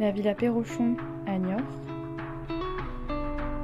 la Villa Perrochon à Niort,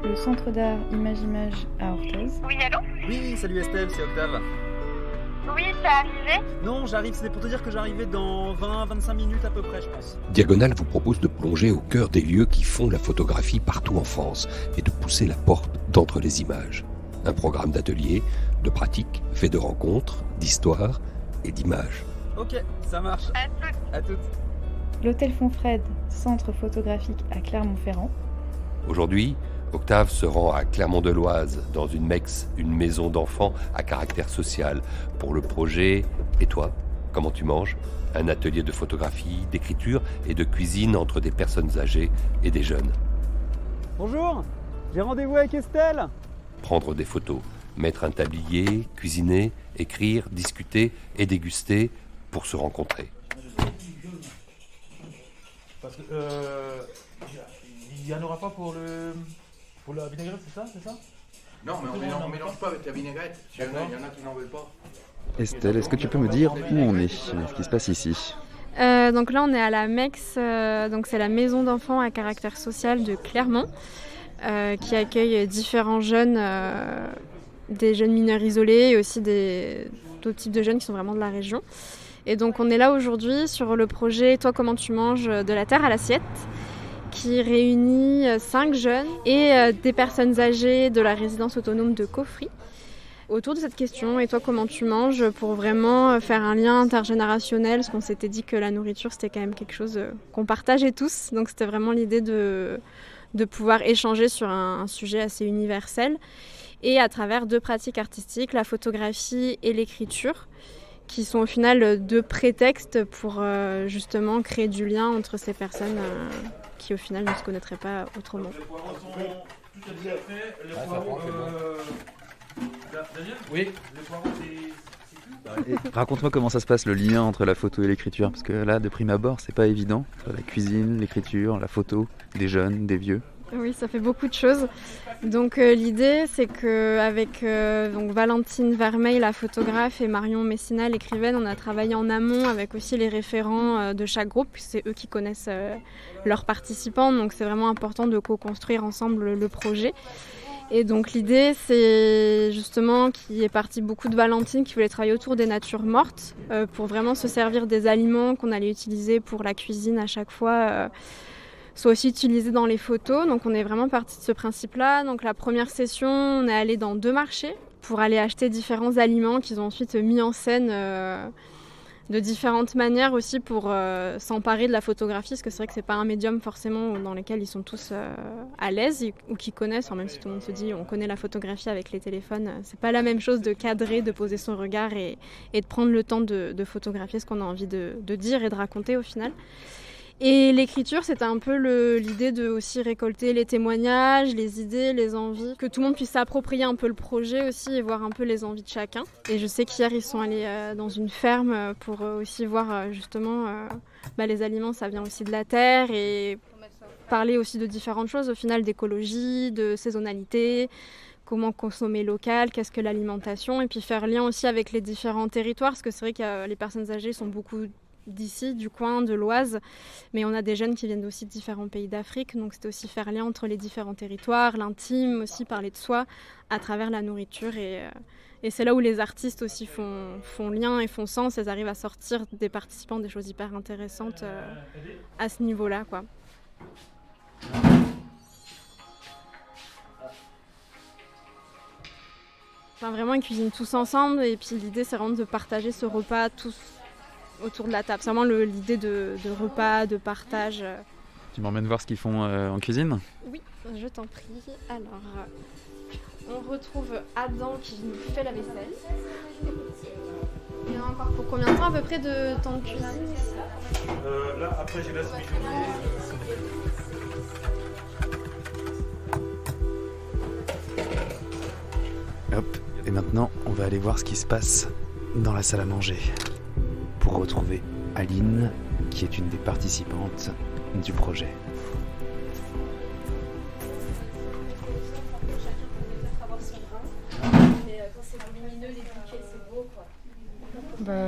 le Centre d'art Image à Orthez. Oui, allô? Oui, salut Estelle, c'est Octave. Oui, c'est arrivé? Non, j'arrive, c'était pour te dire que j'arrivais dans 20-25 minutes à peu près, je pense. Diagonale vous propose de plonger au cœur des lieux qui font la photographie partout en France et de pousser la porte d'entre les images. Un programme d'ateliers, de pratiques, fait de rencontres, d'histoires et d'images. Ok, ça marche. À toutes. L'Hôtel Fonfred, centre photographique à Clermont-Ferrand. Aujourd'hui, Octave se rend à Clermont-de-Loise, dans une MEX, une maison d'enfants à caractère social, pour le projet « Et toi, comment tu manges ?», un atelier de photographie, d'écriture et de cuisine entre des personnes âgées et des jeunes. Bonjour, j'ai rendez-vous avec Estelle. Prendre des photos, mettre un tablier, cuisiner, écrire, discuter et déguster pour se rencontrer. Parce que il n'y en aura pas pour la vinaigrette, c'est ça? Non, mais on mélange pas avec la vinaigrette. Il y en a qui n'en veulent pas. Estelle, est-ce que tu peux me dire où on est, ce qui se passe ici? Donc là, on est à la MEX, donc c'est la maison d'enfants à caractère social de Clermont, qui accueille différents jeunes, des jeunes mineurs isolés et aussi d'autres types de jeunes qui sont vraiment de la région. Et donc on est là aujourd'hui sur le projet « Toi, comment tu manges ?» de la terre à l'assiette, qui réunit 5 jeunes et des personnes âgées de la résidence autonome de Caufry autour de cette question « Et toi, comment tu manges ?» pour vraiment faire un lien intergénérationnel, parce qu'on s'était dit que la nourriture, c'était quand même quelque chose qu'on partageait tous. Donc c'était vraiment l'idée de pouvoir échanger sur un sujet assez universel et à travers 2 pratiques artistiques, la photographie et l'écriture, qui sont au final 2 prétextes pour justement créer du lien entre ces personnes qui au final ne se connaîtraient pas autrement. Les poireaux sont tout est déjà fait. Les poireaux, Daniel? Oui. Les poireaux, c'est tout? Raconte-moi comment ça se passe, le lien entre la photo et l'écriture, parce que là, de prime abord, c'est pas évident. Entre la cuisine, l'écriture, la photo, des jeunes, des vieux. Oui, ça fait beaucoup de choses. Donc l'idée, c'est qu'avec donc Valentine Vermeil, la photographe, et Marion Messina, l'écrivaine, on a travaillé en amont avec aussi les référents de chaque groupe, puisque c'est eux qui connaissent leurs participants, donc c'est vraiment important de co-construire ensemble le projet. Et donc l'idée, c'est justement qu'il est parti beaucoup de Valentine qui voulait travailler autour des natures mortes, pour vraiment se servir des aliments qu'on allait utiliser pour la cuisine à chaque fois, soit aussi utilisés dans les photos. Donc on est vraiment parti de ce principe-là. Donc la première session, on est allé dans 2 marchés pour aller acheter différents aliments qu'ils ont ensuite mis en scène de différentes manières aussi pour s'emparer de la photographie, parce que c'est vrai que c'est pas un médium forcément dans lequel ils sont tous à l'aise ou qui connaissent, même si tout le monde se dit on connaît la photographie avec les téléphones. C'est pas la même chose de cadrer, de poser son regard et de prendre le temps de photographier ce qu'on a envie de dire et de raconter au final. Et l'écriture, c'était un peu l'idée de aussi récolter les témoignages, les idées, les envies, que tout le monde puisse s'approprier un peu le projet aussi et voir un peu les envies de chacun. Et je sais qu'hier, ils sont allés dans une ferme pour aussi voir justement les aliments, ça vient aussi de la terre, et parler aussi de différentes choses, au final d'écologie, de saisonnalité, comment consommer local, qu'est-ce que l'alimentation, et puis faire lien aussi avec les différents territoires, parce que c'est vrai que les personnes âgées sont beaucoup d'ici, du coin, de l'Oise, mais on a des jeunes qui viennent aussi de différents pays d'Afrique, donc c'était aussi faire lien entre les différents territoires, l'intime, aussi parler de soi à travers la nourriture, et c'est là où les artistes aussi font lien et font sens, elles arrivent à sortir des participants des choses hyper intéressantes à ce niveau-là, quoi. Enfin, vraiment, ils cuisinent tous ensemble, et puis l'idée, c'est vraiment de partager ce repas tous autour de la table. C'est vraiment l'idée de repas, de partage. Tu m'emmènes voir ce qu'ils font en cuisine? Oui, je t'en prie. Alors, on retrouve Adam qui nous fait la vaisselle. Il y en a encore pour combien de temps à peu près de temps de cuisine? Là, après, j'ai la semaine. Hop, et maintenant, on va aller voir ce qui se passe dans la salle à manger pour retrouver Aline, qui est une des participantes du projet.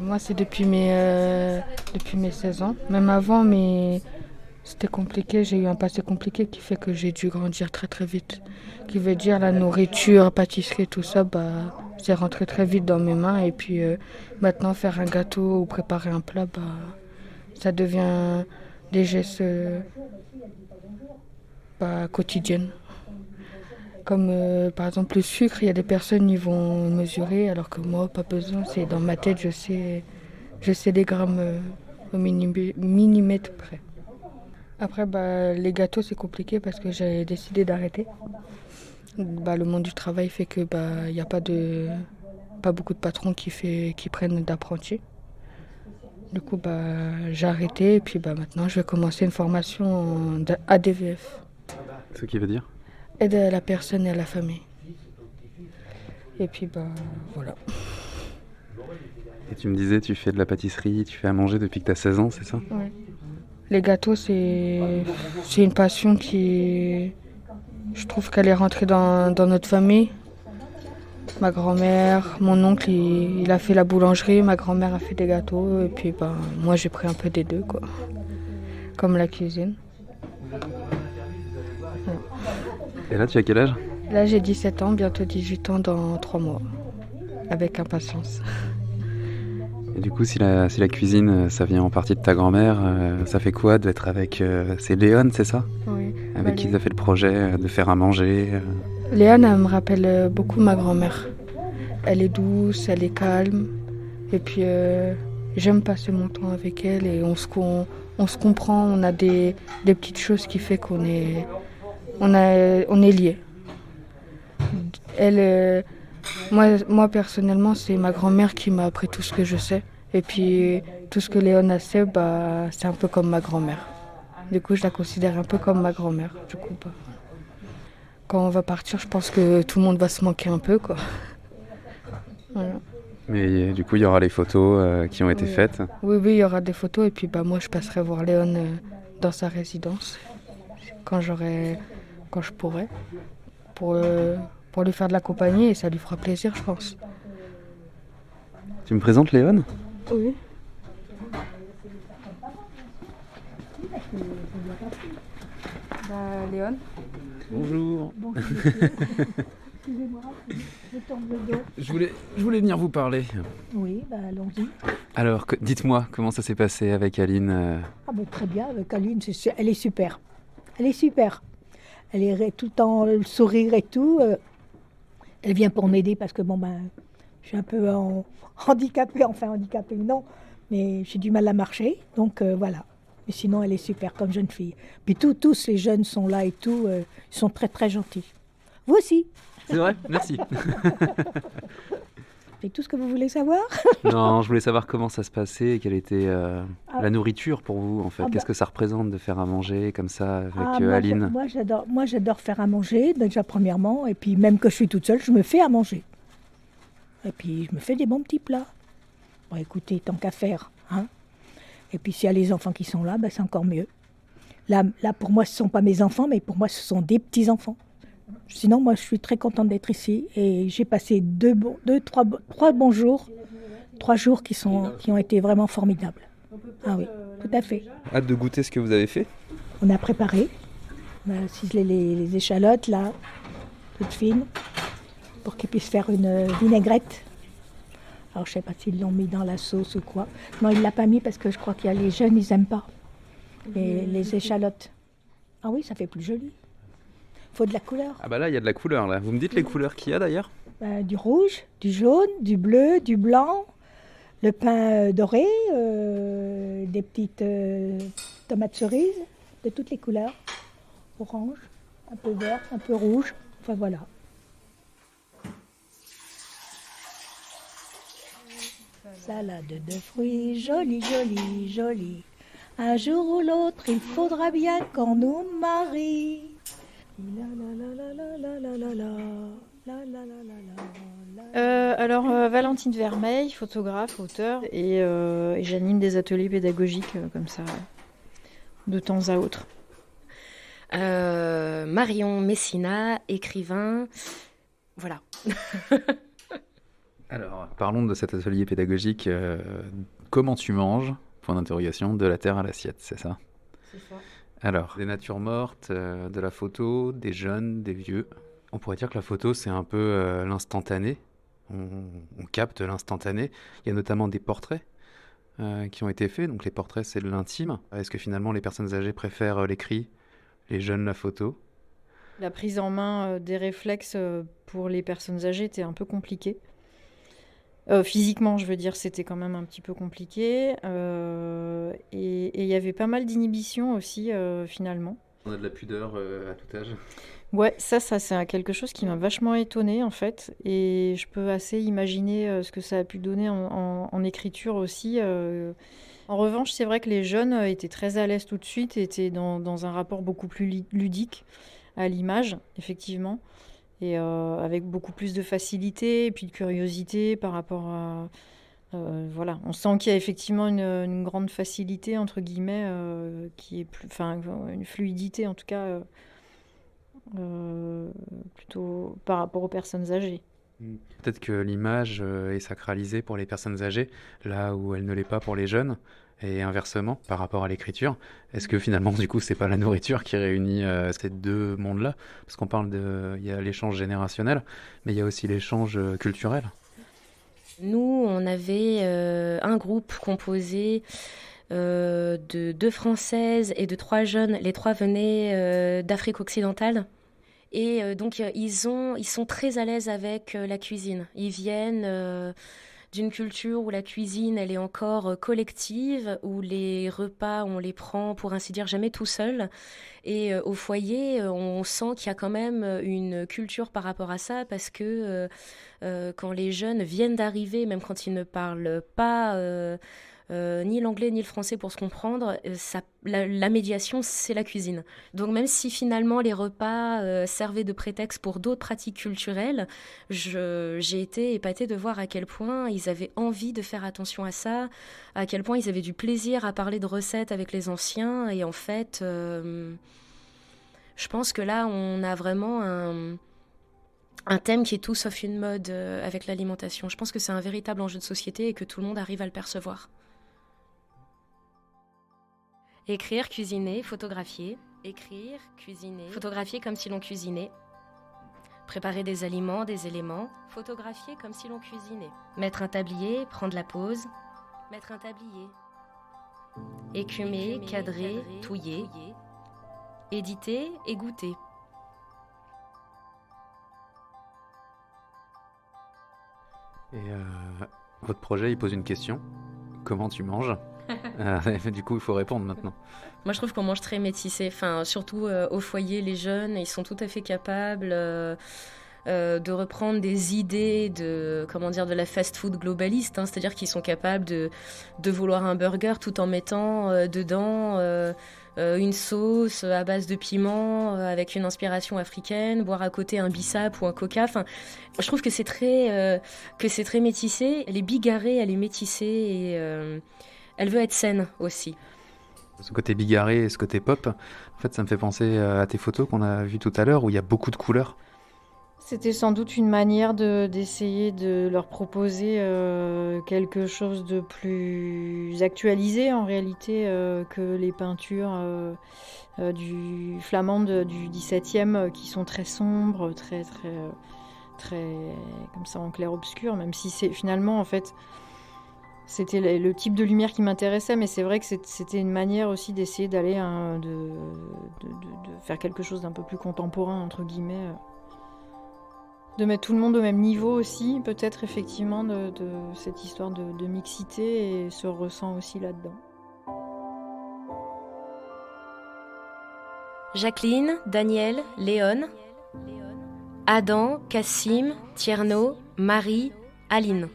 Moi, c'est depuis mes 16 ans. Même avant, mais C'était compliqué, j'ai eu un passé compliqué qui fait que j'ai dû grandir très très vite. Qui veut dire la nourriture, pâtisserie, tout ça, c'est rentré très vite dans mes mains. Et puis maintenant, faire un gâteau ou préparer un plat, ça devient des gestes quotidiennes. Comme par exemple le sucre, il y a des personnes qui vont mesurer, alors que moi, pas besoin. C'est dans ma tête, je sais les grammes au millimètre près. Après, les gâteaux, c'est compliqué parce que j'ai décidé d'arrêter. Le monde du travail fait que il n'y a pas beaucoup de patrons qui prennent d'apprentis. Du coup, j'ai arrêté et puis maintenant, je vais commencer une formation en ADVF. Ce qui veut dire ? Aide à la personne et à la famille. Et puis, voilà. Et tu me disais, tu fais de la pâtisserie, tu fais à manger depuis que tu as 16 ans, c'est ça ? Oui. Les gâteaux, c'est une passion qui... Je trouve qu'elle est rentrée dans notre famille. Ma grand-mère, mon oncle, il a fait la boulangerie, ma grand-mère a fait des gâteaux. Et puis, moi, j'ai pris un peu des deux, quoi. Comme la cuisine. Ouais. Et là, tu as quel âge ? Là, j'ai 17 ans, bientôt 18 ans dans 3 mois. Avec impatience. Et du coup, si la cuisine, ça vient en partie de ta grand-mère, ça fait quoi d'être avec... c'est Léon, c'est ça ? Oui. Avec qui tu as fait le projet de faire à manger Léon, elle me rappelle beaucoup ma grand-mère. Elle est douce, elle est calme. Et puis, j'aime passer mon temps avec elle et on se comprend. On a des petites choses qui fait qu'on est liés. Elle... Moi, personnellement, c'est ma grand-mère qui m'a appris tout ce que je sais. Et puis, tout ce que Léon a sait, c'est un peu comme ma grand-mère. Du coup, je la considère un peu comme ma grand-mère. Du coup, quand on va partir, je pense que tout le monde va se manquer un peu, quoi. Voilà. Mais du coup, il y aura les photos qui ont été faites. Oui, il y aura des photos. Et puis, moi, je passerai voir Léon dans sa résidence quand je pourrai. Pour lui faire de la compagnie et ça lui fera plaisir, je pense. Tu me présentes Léon ? Oui. Léon. Bonjour. Bonjour. Excusez-moi, je tombe le dos. Je voulais venir vous parler. Oui, allons-y. Alors, dites-moi, comment ça s'est passé avec Aline Très bien, avec Aline, elle est super. Elle est super. Elle est tout le temps le sourire et tout. Elle vient pour m'aider parce que je suis un peu handicapée, non, mais j'ai du mal à marcher, donc voilà. Mais sinon, elle est super comme jeune fille. Puis tous les jeunes sont là et tout, ils sont très très gentils. Vous aussi. C'est vrai, merci. C'est tout ce que vous voulez savoir ? Non, je voulais savoir comment ça se passait, quelle était la nourriture pour vous, en fait. Qu'est-ce que ça représente de faire à manger comme ça avec Aline ? Moi, j'adore faire à manger, déjà premièrement, et puis même que je suis toute seule, je me fais à manger. Et puis, je me fais des bons petits plats. Bon, écoutez, tant qu'à faire, hein. Et puis, s'il y a les enfants qui sont là, c'est encore mieux. Là, pour moi, ce ne sont pas mes enfants, mais pour moi, ce sont des petits-enfants. Sinon, moi, je suis très contente d'être ici et j'ai passé 3 bons jours, 3 jours qui ont été vraiment formidables. Ah oui, tout à fait. Hâte de goûter ce que vous avez fait ? On a préparé, on a ciselé les échalotes, là, toutes fines, pour qu'ils puissent faire une vinaigrette. Alors, je ne sais pas s'ils l'ont mis dans la sauce ou quoi. Non, ils ne l'ont pas mis parce que je crois qu'il y a les jeunes, ils n'aiment pas les échalotes. Ah oui, ça fait plus joli. Il faut de la couleur. Ah là, il y a de la couleur, là. Vous me dites les couleurs qu'il y a, d'ailleurs ? Du rouge, du jaune, du bleu, du blanc, le pain doré, des petites tomates cerises, de toutes les couleurs. Orange, un peu vert, un peu rouge, enfin voilà. Salade de fruits, jolie, jolie, jolie. Un jour ou l'autre, il faudra bien qu'on nous marie. Valentine Vermeil, photographe, auteure, et j'anime des ateliers pédagogiques comme ça, de temps à autre. Marion Messina, écrivain, voilà. Alors, parlons de cet atelier pédagogique. Comment tu manges ? Point d'interrogation, de la terre à l'assiette, c'est ça ? C'est ça. Alors, des natures mortes, de la photo, des jeunes, des vieux. On pourrait dire que la photo, c'est un peu l'instantané. On capte l'instantané. Il y a notamment des portraits qui ont été faits. Donc les portraits, c'est de l'intime. Est-ce que finalement les personnes âgées préfèrent l'écrit, les jeunes la photo? La prise en main des réflexes pour les personnes âgées était un peu compliquée. Physiquement, je veux dire, c'était quand même un petit peu compliqué. Et il y avait pas mal d'inhibitions aussi, finalement. On a de la pudeur à tout âge. Ouais, ça c'est quelque chose qui m'a vachement étonnée, en fait. Et je peux assez imaginer ce que ça a pu donner en écriture aussi. En revanche, c'est vrai que les jeunes étaient très à l'aise tout de suite, étaient dans un rapport beaucoup plus ludique à l'image, effectivement. Et avec beaucoup plus de facilité et puis de curiosité par rapport à... voilà, on sent qu'il y a effectivement une grande facilité, entre guillemets, qui est plus... Enfin, une fluidité, en tout cas, plutôt par rapport aux personnes âgées. Peut-être que l'image est sacralisée pour les personnes âgées, là où elle ne l'est pas pour les jeunes, et inversement, par rapport à l'écriture. Est-ce que finalement, du coup, c'est pas la nourriture qui réunit ces deux mondes-là? Parce qu'on parle il y a l'échange générationnel, mais il y a aussi l'échange culturel. Nous, on avait un groupe composé de 2 Françaises et de 3 jeunes. Les 3 venaient d'Afrique occidentale. Et donc, ils sont très à l'aise avec la cuisine. Ils viennent d'une culture où la cuisine, elle est encore collective, où les repas, on les prend, pour ainsi dire, jamais tout seul. Et au foyer, on sent qu'il y a quand même une culture par rapport à ça, parce que quand les jeunes viennent d'arriver, même quand ils ne parlent pas... ni l'anglais ni le français pour se comprendre, la médiation, c'est la cuisine. Donc même si finalement les repas servaient de prétexte pour d'autres pratiques culturelles, j'ai été épatée de voir à quel point ils avaient envie de faire attention à ça, à quel point ils avaient du plaisir à parler de recettes avec les anciens. Et en fait, je pense que là, on a vraiment un thème qui est tout sauf une mode avec l'alimentation. Je pense que c'est un véritable enjeu de société et que tout le monde arrive à le percevoir. Écrire, cuisiner, photographier. Écrire, cuisiner. Photographier comme si l'on cuisinait. Préparer des aliments, des éléments. Photographier comme si l'on cuisinait. Mettre un tablier, prendre la pause. Mettre un tablier. Écumer, cadrer, touiller. Éditer, égoutter. Et votre projet, il pose une question. Comment tu manges? Du coup, il faut répondre maintenant. Moi, je trouve qu'on mange très métissé. Enfin, surtout au foyer, les jeunes, ils sont tout à fait capables de reprendre des idées de la fast-food globaliste. C'est-à-dire qu'ils sont capables de vouloir un burger tout en mettant dedans une sauce à base de piment avec une inspiration africaine, boire à côté un bissap ou un coca. Enfin, je trouve que c'est très métissé. Elle est bigarrée, elle est métissée et elle veut être saine aussi. Ce côté bigarré et ce côté pop, en fait, ça me fait penser à tes photos qu'on a vues tout à l'heure où il y a beaucoup de couleurs. C'était sans doute une manière d'essayer de leur proposer quelque chose de plus actualisé en réalité que les peintures flamandes du XVIIe qui sont très sombres, très comme ça en clair-obscur, même si c'est finalement en fait c'était le type de lumière qui m'intéressait, mais c'est vrai que c'était une manière aussi d'essayer d'aller de faire quelque chose d'un peu plus contemporain entre guillemets. De mettre tout le monde au même niveau aussi, peut-être effectivement de cette histoire de mixité et se ressent aussi là-dedans. Jacqueline, Daniel, Léon, Adam, Cassim, Tierno, Marie, Aline.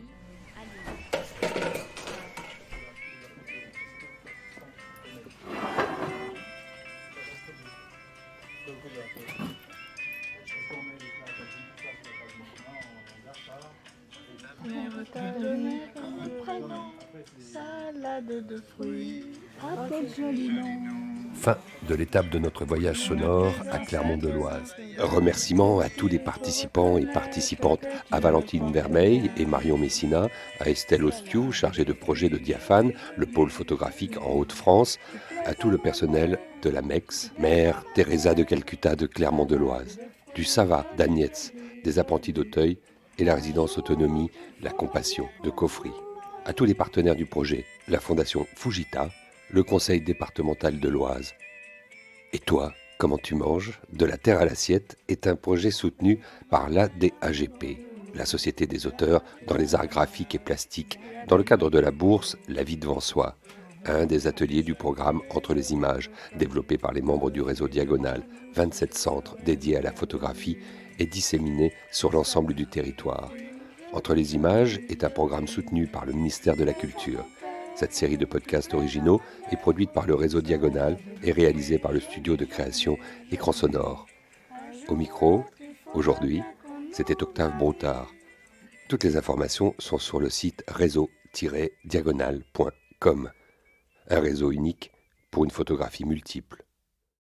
Fin de l'étape de notre voyage sonore à Clermont-de-Loise. Remerciements à tous les participants et participantes, à Valentine Vermeil et Marion Messina, à Estelle Ostiou, chargée de projet de Diaphane, le pôle photographique en Hauts-de-France, à tout le personnel de la Mex, Mère Teresa de Calcutta de Clermont-de-Loise, du Sava d'Agnès, des apprentis d'Auteuil et la résidence autonomie La Compassion de Coffry. À tous les partenaires du projet, la Fondation Fujita, le Conseil départemental de l'Oise. Et toi, comment tu manges ? De la terre à l'assiette est un projet soutenu par l'ADAGP, la Société des auteurs dans les arts graphiques et plastiques, dans le cadre de la bourse La vie devant soi, un des ateliers du programme Entre les images, développé par les membres du réseau Diagonale, 27 centres dédiés à la photographie et disséminés sur l'ensemble du territoire. Entre les images est un programme soutenu par le ministère de la Culture. Cette série de podcasts originaux est produite par le réseau Diagonale et réalisée par le studio de création Écran Sonore. Au micro, aujourd'hui, c'était Octave Broutard. Toutes les informations sont sur le site réseau-diagonale.com. Un réseau unique pour une photographie multiple.